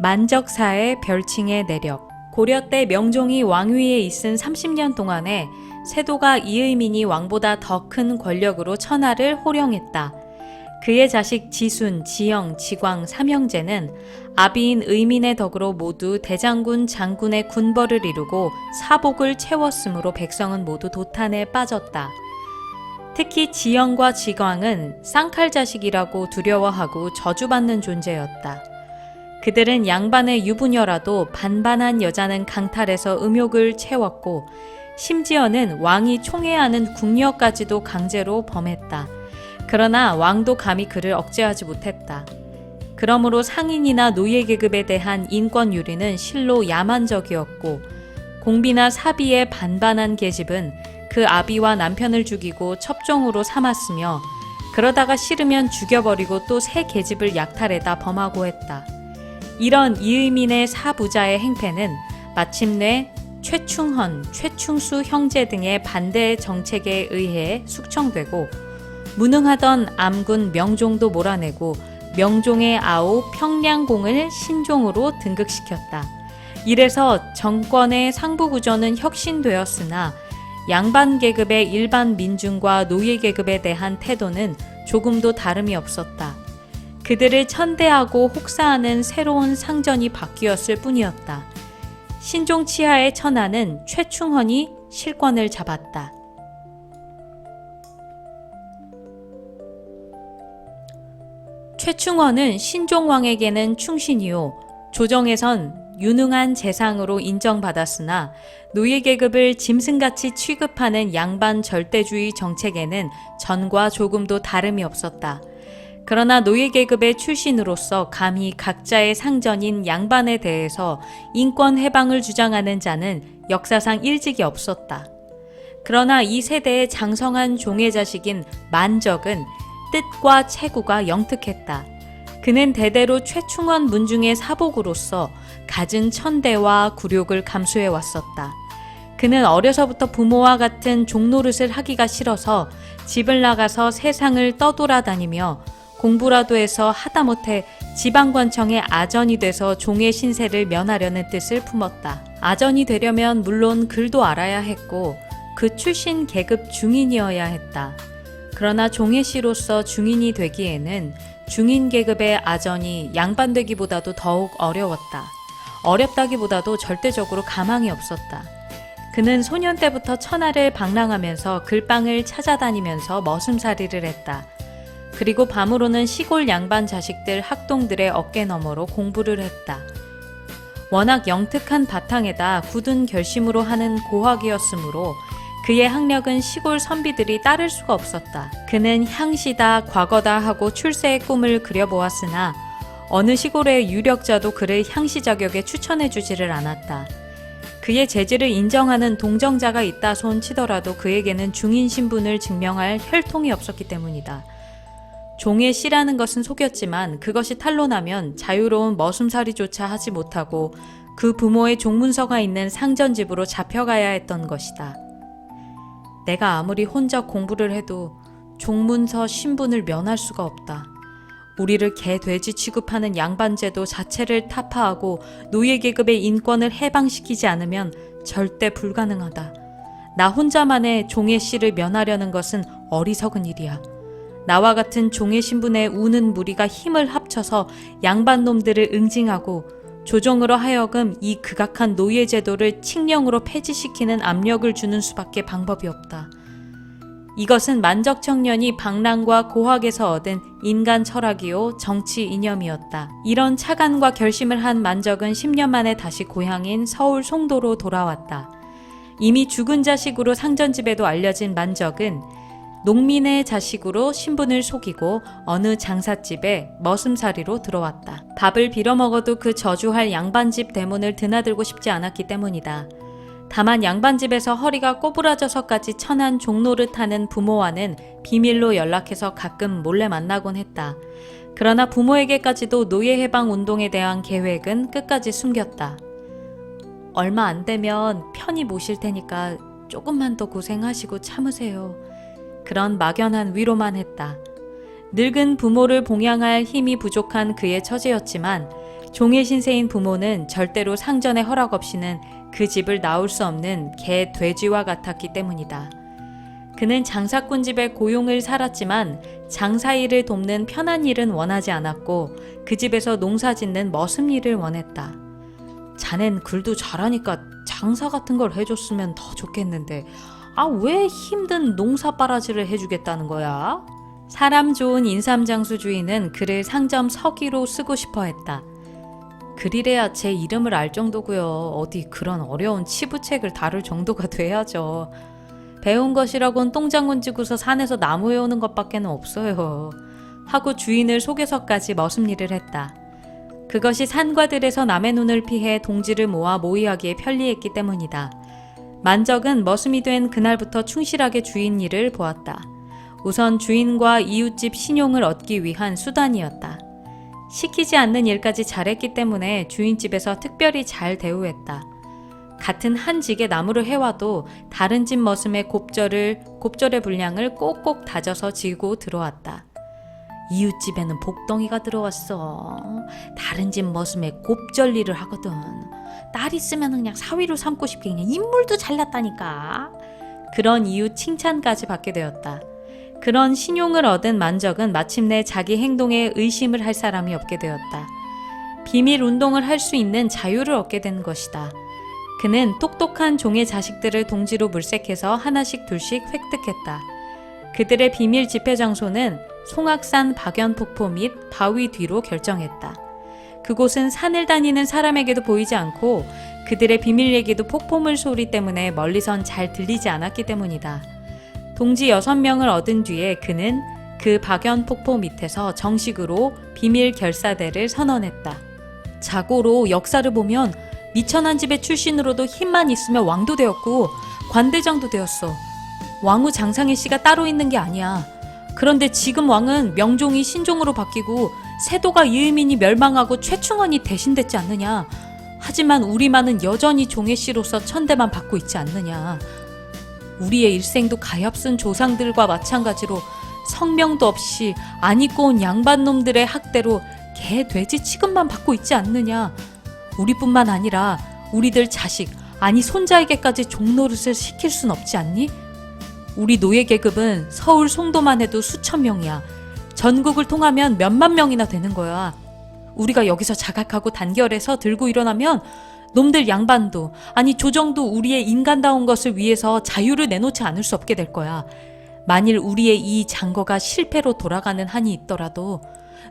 만적사의 별칭의 내력. 고려 때 명종이 왕위에 있은 30년 동안에 세도가 이의민이 왕보다 더 큰 권력으로 천하를 호령했다. 그의 자식 지순, 지영, 지광, 삼형제는 아비인 의민의 덕으로 모두 대장군, 장군의 군벌을 이루고 사복을 채웠으므로 백성은 모두 도탄에 빠졌다. 특히 지영과 지광은 쌍칼 자식이라고 두려워하고 저주받는 존재였다. 그들은 양반의 유부녀라도 반반한 여자는 강탈해서 음욕을 채웠고 심지어는 왕이 총애하는 궁녀까지도 강제로 범했다. 그러나 왕도 감히 그를 억제하지 못했다. 그러므로 상인이나 노예 계급에 대한 인권 유리는 실로 야만적이었고 공비나 사비의 반반한 계집은 그 아비와 남편을 죽이고 첩종으로 삼았으며 그러다가 싫으면 죽여버리고 또 새 계집을 약탈해다 범하고 했다. 이런 이의민의 사부자의 행패는 마침내 최충헌, 최충수 형제 등의 반대 정책에 의해 숙청되고 무능하던 암군 명종도 몰아내고 명종의 아우 평량공을 신종으로 등극시켰다. 이래서 정권의 상부구조는 혁신되었으나 양반 계급의 일반 민중과 노예 계급에 대한 태도는 조금도 다름이 없었다. 그들을 천대하고 혹사하는 새로운 상전이 바뀌었을 뿐이었다. 신종 치하의 천하는 최충헌이 실권을 잡았다. 최충헌은 신종왕에게는 충신이요 조정에선 유능한 재상으로 인정받았으나 노예 계급을 짐승같이 취급하는 양반 절대주의 정책에는 전과 조금도 다름이 없었다. 그러나 노예 계급의 출신으로서 감히 각자의 상전인 양반에 대해서 인권 해방을 주장하는 자는 역사상 일찍이 없었다. 그러나 이 세대의 장성한 종의 자식인 만적은 뜻과 체구가 영특했다. 그는 대대로 최충헌 문중의 사복으로서 갖은 천대와 굴욕을 감수해 왔었다. 그는 어려서부터 부모와 같은 종노릇을 하기가 싫어서 집을 나가서 세상을 떠돌아다니며 공부라도 해서 하다못해 지방관청의 아전이 돼서 종의 신세를 면하려는 뜻을 품었다. 아전이 되려면 물론 글도 알아야 했고 그 출신 계급 중인이어야 했다. 그러나 종의 씨로서 중인이 되기에는 중인 계급의 아전이 양반되기보다도 더욱 어려웠다. 어렵다기보다도 절대적으로 가망이 없었다. 그는 소년 때부터 천하를 방랑하면서 글방을 찾아다니면서 머슴살이를 했다. 그리고 밤으로는 시골 양반 자식들 학동들의 어깨너머로 공부를 했다. 워낙 영특한 바탕에다 굳은 결심으로 하는 고학이었으므로 그의 학력은 시골 선비들이 따를 수가 없었다. 그는 향시다, 과거다 하고 출세의 꿈을 그려보았으나 어느 시골의 유력자도 그를 향시 자격에 추천해주지를 않았다. 그의 재질을 인정하는 동정자가 있다 손 치더라도 그에게는 중인 신분을 증명할 혈통이 없었기 때문이다. 종의 씨라는 것은 속였지만 그것이 탄로나면 자유로운 머슴살이조차 하지 못하고 그 부모의 종문서가 있는 상전집으로 잡혀가야 했던 것이다. 내가 아무리 혼자 공부를 해도 종문서 신분을 면할 수가 없다. 우리를 개돼지 취급하는 양반제도 자체를 타파하고 노예 계급의 인권을 해방시키지 않으면 절대 불가능하다. 나 혼자만의 종의 씨를 면하려는 것은 어리석은 일이야. 나와 같은 종의 신분에 우는 무리가 힘을 합쳐서 양반놈들을 응징하고 조정으로 하여금 이 극악한 노예제도를 칙령으로 폐지시키는 압력을 주는 수밖에 방법이 없다. 이것은 만적 청년이 방랑과 고학에서 얻은 인간 철학이요 정치 이념이었다. 이런 차관과 결심을 한 만적은 10년 만에 다시 고향인 서울 송도로 돌아왔다. 이미 죽은 자식으로 상전집에도 알려진 만적은 농민의 자식으로 신분을 속이고 어느 장삿집에 머슴살이로 들어왔다. 밥을 빌어먹어도 그 저주할 양반집 대문을 드나들고 싶지 않았기 때문이다. 다만 양반집에서 허리가 꼬부라져서까지 천한 종노릇하는 부모와는 비밀로 연락해서 가끔 몰래 만나곤 했다. 그러나 부모에게까지도 노예해방 운동에 대한 계획은 끝까지 숨겼다. 얼마 안 되면 편히 모실 테니까 조금만 더 고생하시고 참으세요. 그런 막연한 위로만 했다. 늙은 부모를 봉양할 힘이 부족한 그의 처지였지만 종의 신세인 부모는 절대로 상전의 허락 없이는 그 집을 나올 수 없는 개, 돼지와 같았기 때문이다. 그는 장사꾼 집에 고용을 살았지만 장사일을 돕는 편한 일은 원하지 않았고 그 집에서 농사짓는 머슴 일을 원했다. 자넨 글도 잘하니까 장사 같은 걸 해줬으면 더 좋겠는데 왜 힘든 농사바라지를 해주겠다는 거야? 사람 좋은 인삼장수 주인은 그를 상점 서기로 쓰고 싶어 했다. 그리래야 제 이름을 알 정도고요. 어디 그런 어려운 치부책을 다룰 정도가 돼야죠. 배운 것이라곤 똥장군 지고서 산에서 나무 해오는 것밖에는 없어요. 하고 주인을 속여서까지 머슴 일을 했다. 그것이 산과들에서 남의 눈을 피해 동지를 모아 모의하기에 편리했기 때문이다. 만적은 머슴이 된 그날부터 충실하게 주인 일을 보았다. 우선 주인과 이웃집 신용을 얻기 위한 수단이었다. 시키지 않는 일까지 잘했기 때문에 주인집에서 특별히 잘 대우했다. 같은 한 직의 나무를 해와도 다른 집 머슴의 곱절의 분량을 꼭꼭 다져서 지고 들어왔다. 이웃집에는 복덩이가 들어왔어. 다른 집 머슴의 곱절 일을 하거든. 딸 있으면 그냥 사위로 삼고 싶게 그냥 인물도 잘났다니까. 그런 이웃 칭찬까지 받게 되었다. 그런 신용을 얻은 만적은 마침내 자기 행동에 의심을 할 사람이 없게 되었다. 비밀 운동을 할 수 있는 자유를 얻게 된 것이다. 그는 똑똑한 종의 자식들을 동지로 물색해서 하나씩 둘씩 획득했다. 그들의 비밀 집회 장소는 송악산 박연폭포 및 바위 뒤로 결정했다. 그곳은 산을 다니는 사람에게도 보이지 않고 그들의 비밀 얘기도 폭포물 소리 때문에 멀리선 잘 들리지 않았기 때문이다. 동지 6명을 얻은 뒤에 그는 그 박연폭포 밑에서 정식으로 비밀 결사대를 선언했다. 자고로 역사를 보면 미천한 집의 출신으로도 힘만 있으면 왕도 되었고 관대장도 되었어. 왕후 장상의 씨가 따로 있는 게 아니야. 그런데 지금 왕은 명종이 신종으로 바뀌고 세도가 이의민이 멸망하고 최충원이 대신됐지 않느냐. 하지만 우리만은 여전히 종의 씨로서 천대만 받고 있지 않느냐. 우리의 일생도 가엾은 조상들과 마찬가지로 성명도 없이 안 입고 온 양반놈들의 학대로 개, 돼지 취급만 받고 있지 않느냐. 우리뿐만 아니라 우리들 자식, 아니 손자에게까지 종노릇을 시킬 순 없지 않니? 우리 노예 계급은 서울 송도만 해도 수천 명이야. 전국을 통하면 몇만 명이나 되는 거야. 우리가 여기서 자각하고 단결해서 들고 일어나면 놈들 양반도, 아니 조정도 우리의 인간다운 것을 위해서 자유를 내놓지 않을 수 없게 될 거야. 만일 우리의 이 장거가 실패로 돌아가는 한이 있더라도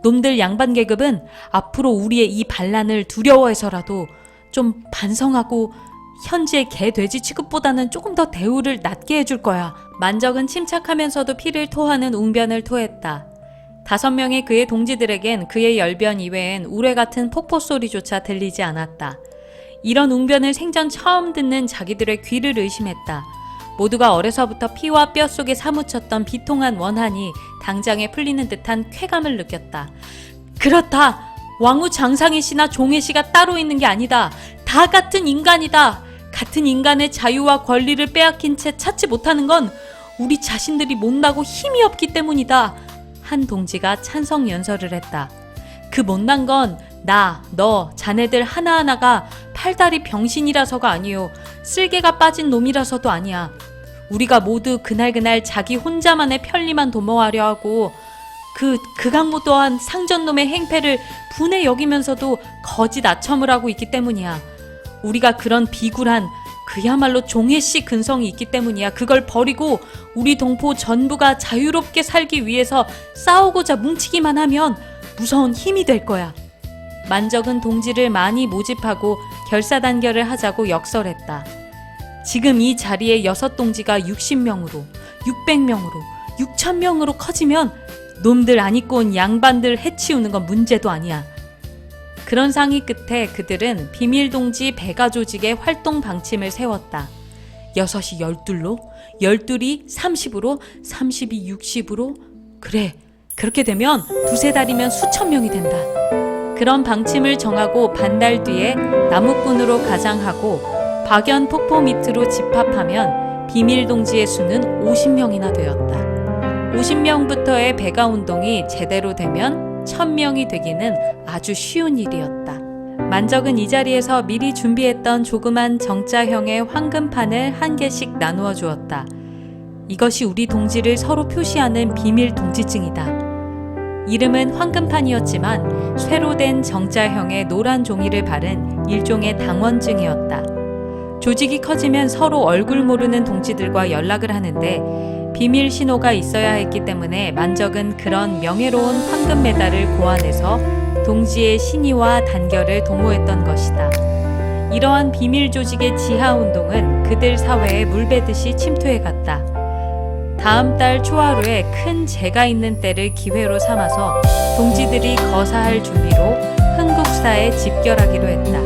놈들 양반 계급은 앞으로 우리의 이 반란을 두려워해서라도 좀 반성하고 현재 개, 돼지 취급보다는 조금 더 대우를 낮게 해줄 거야. 만적은 침착하면서도 피를 토하는 웅변을 토했다. 5명의 그의 동지들에겐 그의 열변 이외엔 우레 같은 폭포 소리조차 들리지 않았다. 이런 웅변을 생전 처음 듣는 자기들의 귀를 의심했다. 모두가 어려서부터 피와 뼈 속에 사무쳤던 비통한 원한이 당장에 풀리는 듯한 쾌감을 느꼈다. 그렇다! 왕후 장상의 씨나 종의 씨가 따로 있는 게 아니다. 다 같은 인간이다. 같은 인간의 자유와 권리를 빼앗긴 채 찾지 못하는 건 우리 자신들이 못나고 힘이 없기 때문이다. 한 동지가 찬성 연설을 했다. 그 못난 건 나, 너, 자네들 하나하나가 팔다리 병신이라서가 아니요. 쓸개가 빠진 놈이라서도 아니야. 우리가 모두 그날그날 자기 혼자만의 편리만 도모하려 하고 극악무도한 상전놈의 행패를 분해 여기면서도 거짓 아첨을 하고 있기 때문이야. 우리가 그런 비굴한 그야말로 종해씨 근성이 있기 때문이야. 그걸 버리고 우리 동포 전부가 자유롭게 살기 위해서 싸우고자 뭉치기만 하면 무서운 힘이 될 거야. 만적은 동지를 많이 모집하고 결사단결을 하자고 역설했다. 지금 이 자리에 6동지가 60명으로, 600명으로, 6,000명으로 커지면 놈들 안 입고 온 양반들 해치우는 건 문제도 아니야. 그런 상의 끝에 그들은 비밀동지 배가 조직의 활동 방침을 세웠다. 6이 12로, 12이 30으로, 30이 60으로. 그래, 그렇게 되면 2-3달이면 수천 명이 된다. 그런 방침을 정하고 반달 뒤에 나무꾼으로 가장하고 박연 폭포 밑으로 집합하면 비밀동지의 수는 50명이나 되었다. 50명부터의 배가 운동이 제대로 되면 1000명이 되기는 아주 쉬운 일이었다. 만적은 이 자리에서 미리 준비했던 조그만 정자형의 황금판을 한 개씩 나누어 주었다. 이것이 우리 동지를 서로 표시하는 비밀 동지증이다. 이름은 황금판이었지만 쇠로 된 정자형의 노란 종이를 바른 일종의 당원증이었다. 조직이 커지면 서로 얼굴 모르는 동지들과 연락을 하는데 비밀 신호가 있어야 했기 때문에 만적은 그런 명예로운 황금 메달을 고안해서 동지의 신의와 단결을 도모했던 것이다. 이러한 비밀 조직의 지하 운동은 그들 사회에 물배듯이 침투해갔다. 다음 달 초하루에 큰 재가 있는 때를 기회로 삼아서 동지들이 거사할 준비로 흥국사에 집결하기로 했다.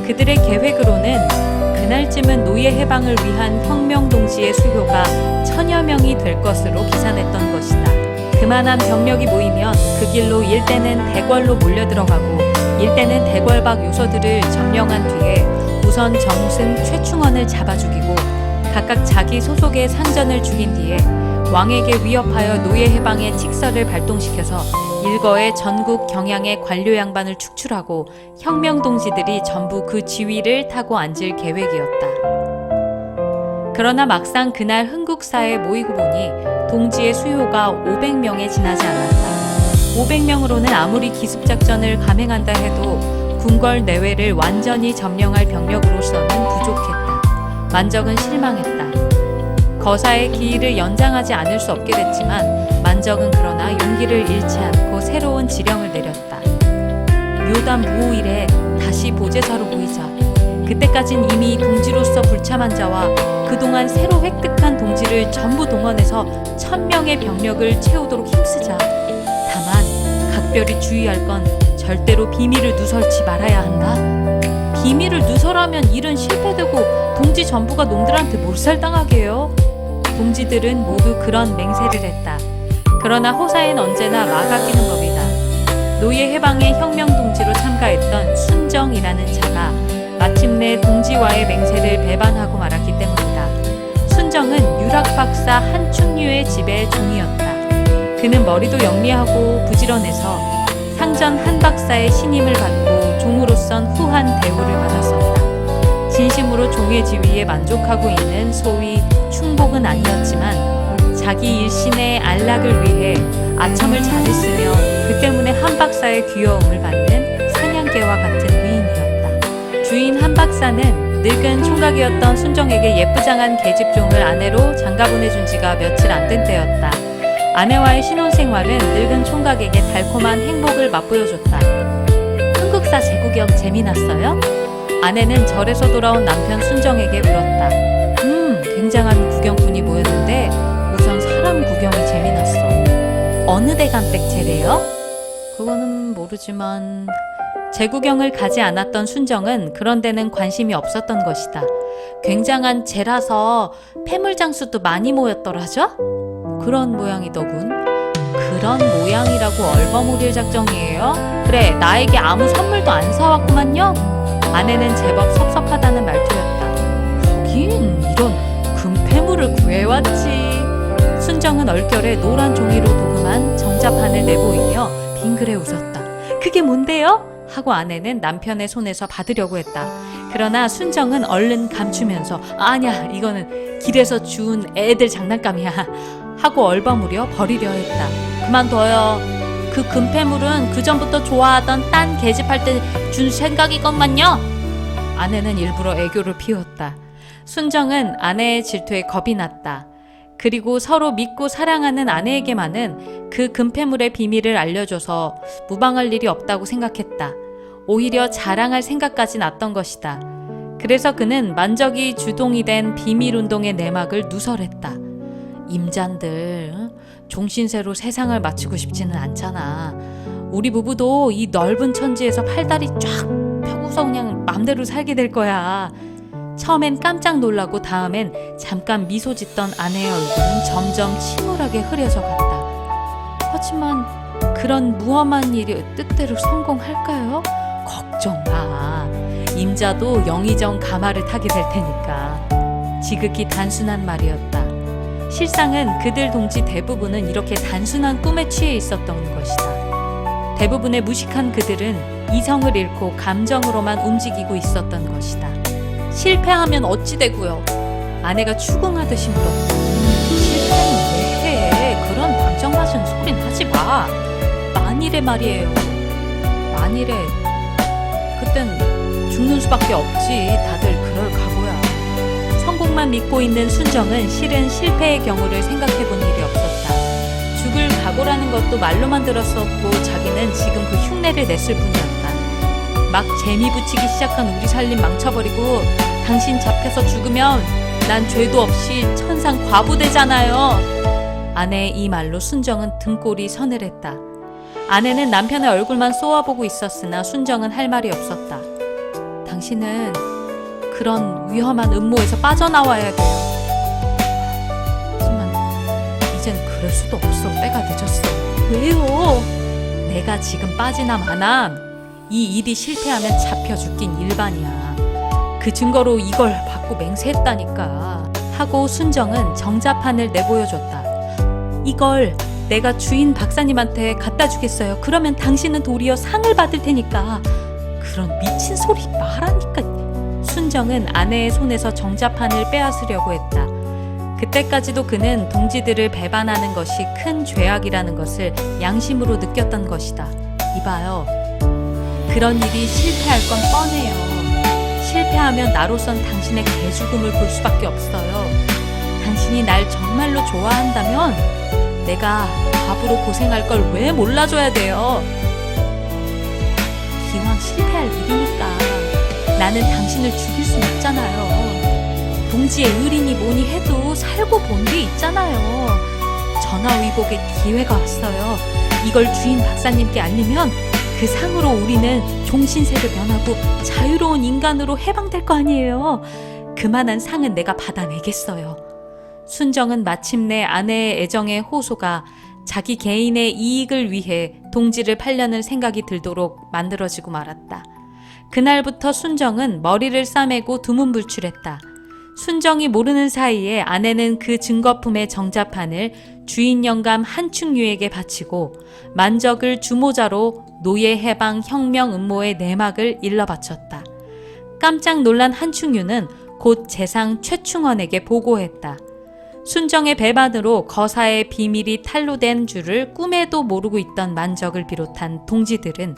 그들의 계획으로는 그날쯤은 노예 해방을 위한 혁명동지의 수요가 1000여 명이 될 것으로 계산했던 것이다. 그만한 병력이 모이면 그 길로 일대는 대궐로 몰려들어가고 일대는 대궐박 요소들을 점령한 뒤에 우선 정승 최충원을 잡아 죽이고 각각 자기 소속의 상전을 죽인 뒤에 왕에게 위협하여 노예 해방의 칙서를 발동시켜서 일거에 전국 경양의 관료 양반을 축출하고 혁명 동지들이 전부 그 지위를 타고 앉을 계획이었다. 그러나 막상 그날 흥국사에 모이고 보니 동지의 수요가 500명에 지나지 않았다. 500명으로는 아무리 기습작전을 감행한다 해도 궁궐 내외를 완전히 점령할 병력으로서는 부족했다. 만적은 실망했다. 거사의 기일을 연장하지 않을 수 없게 됐지만 만적은 그러나 용기를 잃지 않고 새로운 지령을 내렸다. 묘단 무오일에 다시 보제사로 모이자. 그때까진 이미 동지로서 불참한 자와 그동안 새로 획득한 동지를 전부 동원해서 1000명의 병력을 채우도록 힘쓰자. 다만 각별히 주의할 건 절대로 비밀을 누설치 말아야 한다. 비밀을 누설하면 일은 실패되고 동지 전부가 놈들한테 몰살당하게 해요. 동지들은 모두 그런 맹세를 했다. 그러나 호사엔 언제나 마가 끼는 법이다. 노예 해방의 혁명 동지로 참가했던 순정이라는 자가 마침내 동지와의 맹세를 배반하고 말았기 때문이다. 순정은 유락 박사 한충류의 집의 종이었다. 그는 머리도 영리하고 부지런해서 상전 한 박사의 신임을 받고 종으로선 후한 대우를 받았었다. 진심으로 종의 지위에 만족하고 있는 소위 충복은 아니었지만 자기 일신의 안락을 위해 아첨을 잘했으며 그 때문에 한 박사의 귀여움을 받는 사냥개와 같은 위인이었다. 주인 한 박사는 늙은 총각이었던 순정에게 예쁘장한 계집종을 아내로 장가보내준 지가 며칠 안 된 때였다. 아내와의 신혼생활은 늙은 총각에게 달콤한 행복을 맛보여줬다. 흥국사 제구경 재미났어요? 아내는 절에서 돌아온 남편 순정에게 물었다. 굉장한 구경꾼이 모였는데 우선 사람 구경이 재미났어. 어느 대감댁제래요? 그거는 모르지만 제구경을 가지 않았던 순정은 그런 데는 관심이 없었던 것이다. 굉장한 제라서 폐물장수도 많이 모였더라죠? 그런 모양이더군. 그런 모양이라고 얼버무릴 작정이에요? 그래, 나에게 아무 선물도 안 사왔구만요? 아내는 제법 섭섭하다는 말투였다. 거긴 이런 금폐물을 구해왔지. 순정은 얼결에 노란 종이로 도금한 정자판을 내보이며 빙그레 웃었다. 그게 뭔데요? 하고 아내는 남편의 손에서 받으려고 했다. 그러나 순정은 얼른 감추면서 아니야, 이거는 길에서 주운 애들 장난감이야 하고 얼버무려 버리려 했다. 그만둬요. 그 금폐물은 그전부터 좋아하던 딴 계집할 때 준 생각이건만요. 아내는 일부러 애교를 피웠다. 순정은 아내의 질투에 겁이 났다. 그리고 서로 믿고 사랑하는 아내에게만은 그 금폐물의 비밀을 알려줘서 무방할 일이 없다고 생각했다. 오히려 자랑할 생각까지 났던 것이다. 그래서 그는 만적이 주동이 된 비밀운동의 내막을 누설했다. 임잔들, 종신새로 세상을 마치고 싶지는 않잖아. 우리 부부도 이 넓은 천지에서 팔다리 쫙 펴고서 그냥 맘대로 살게 될 거야. 처음엔 깜짝 놀라고 다음엔 잠깐 미소 짓던 아내의 얼굴은 점점 침울하게 흐려져 갔다. 하지만 그런 무험한 일이 뜻대로 성공할까요? 걱정 마. 임자도 영의정 가마를 타게 될 테니까. 지극히 단순한 말이었다. 실상은 그들 동지 대부분은 이렇게 단순한 꿈에 취해 있었던 것이다. 대부분의 무식한 그들은 이성을 잃고 감정으로만 움직이고 있었던 것이다. 실패하면 어찌 되고요? 아내가 추궁하듯이 물었다. 실패는 왜 해? 그런 방정 맞은 소린 하지 마. 만일에 말이에요. 만일에 그땐 죽는 수밖에 없지. 다들 그럴 각오야. 성공만 믿고 있는 순정은 실은 실패의 경우를 생각해본 일이 없었다. 죽을 각오라는 것도 말로만 들었었고 자기는 지금 그 흉내를 냈을 뿐이었다. 막 재미 붙이기 시작한 우리 살림 망쳐버리고 당신 잡혀서 죽으면 난 죄도 없이 천상 과부 되잖아요. 아내의 이 말로 순정은 등골이 서늘했다. 아내는 남편의 얼굴만 쏘아보고 있었으나 순정은 할 말이 없었다. 당신은 그런 위험한 음모에서 빠져나와야 돼요. 하지만 이젠 그럴 수도 없어. 때가 늦었어. 왜요? 내가 지금 빠지나 마나 이 일이 실패하면 잡혀 죽긴 일반이야. 그 증거로 이걸 받고 맹세했다니까. 하고 순정은 정자판을 내보여줬다. 이걸 내가 주인 박사님한테 갖다 주겠어요. 그러면 당신은 도리어 상을 받을 테니까. 그런 미친 소리 말하니까. 순정은 아내의 손에서 정자판을 빼앗으려고 했다. 그때까지도 그는 동지들을 배반하는 것이 큰 죄악이라는 것을 양심으로 느꼈던 것이다. 이봐요. 그런 일이 실패할 건 뻔해요. 실패하면 나로선 당신의 개죽음을 볼 수밖에 없어요. 당신이 날 정말로 좋아한다면 내가 과부로 고생할 걸 왜 몰라줘야 돼요? 기왕 실패할 일이니까 나는 당신을 죽일 순 없잖아요. 동지의 의리니 뭐니 해도 살고 본 게 있잖아요. 전화위복의 기회가 왔어요. 이걸 주인 박사님께 알리면 그 상으로 우리는 종신세를 면하고 자유로운 인간으로 해방될 거 아니에요. 그만한 상은 내가 받아내겠어요. 순정은 마침내 아내의 애정의 호소가 자기 개인의 이익을 위해 동지를 팔려는 생각이 들도록 만들어지고 말았다. 그날부터 순정은 머리를 싸매고 두문불출했다. 순정이 모르는 사이에 아내는 그 증거품의 정자판을 주인 영감 한충유에게 바치고 만적을 주모자로 노예 해방 혁명 음모의 내막을 일러 바쳤다. 깜짝 놀란 한충유는 곧 재상 최충원에게 보고했다. 순정의 배반으로 거사의 비밀이 탄로된 줄을 꿈에도 모르고 있던 만적을 비롯한 동지들은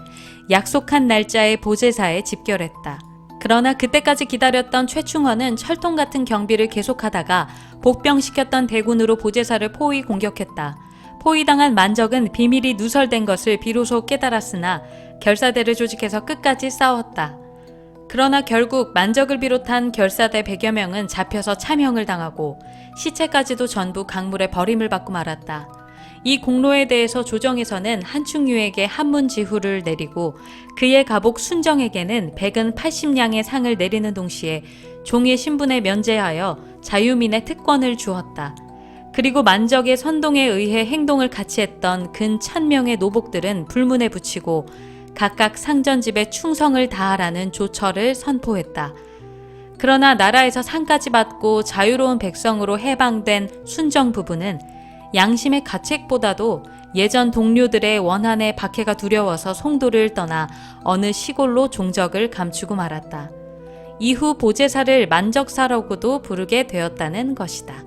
약속한 날짜에 보제사에 집결했다. 그러나 그때까지 기다렸던 최충원은 철통 같은 경비를 계속하다가 복병시켰던 대군으로 보제사를 포위 공격했다. 포위당한 만적은 비밀이 누설된 것을 비로소 깨달았으나 결사대를 조직해서 끝까지 싸웠다. 그러나 결국 만적을 비롯한 결사대 100여 명은 잡혀서 참형을 당하고 시체까지도 전부 강물에 버림을 받고 말았다. 이 공로에 대해서 조정에서는 한충유에게 한문지후를 내리고 그의 가복 순정에게는 백은 80냥의 상을 내리는 동시에 종의 신분에 면제하여 자유민의 특권을 주었다. 그리고 만적의 선동에 의해 행동을 같이 했던 근 1000명의 노복들은 불문에 붙이고 각각 상전집에 충성을 다하라는 조처를 선포했다. 그러나 나라에서 상까지 받고 자유로운 백성으로 해방된 순정 부부는 양심의 가책보다도 예전 동료들의 원한의 박해가 두려워서 송도를 떠나 어느 시골로 종적을 감추고 말았다. 이후 보제사를 만적사라고도 부르게 되었다는 것이다.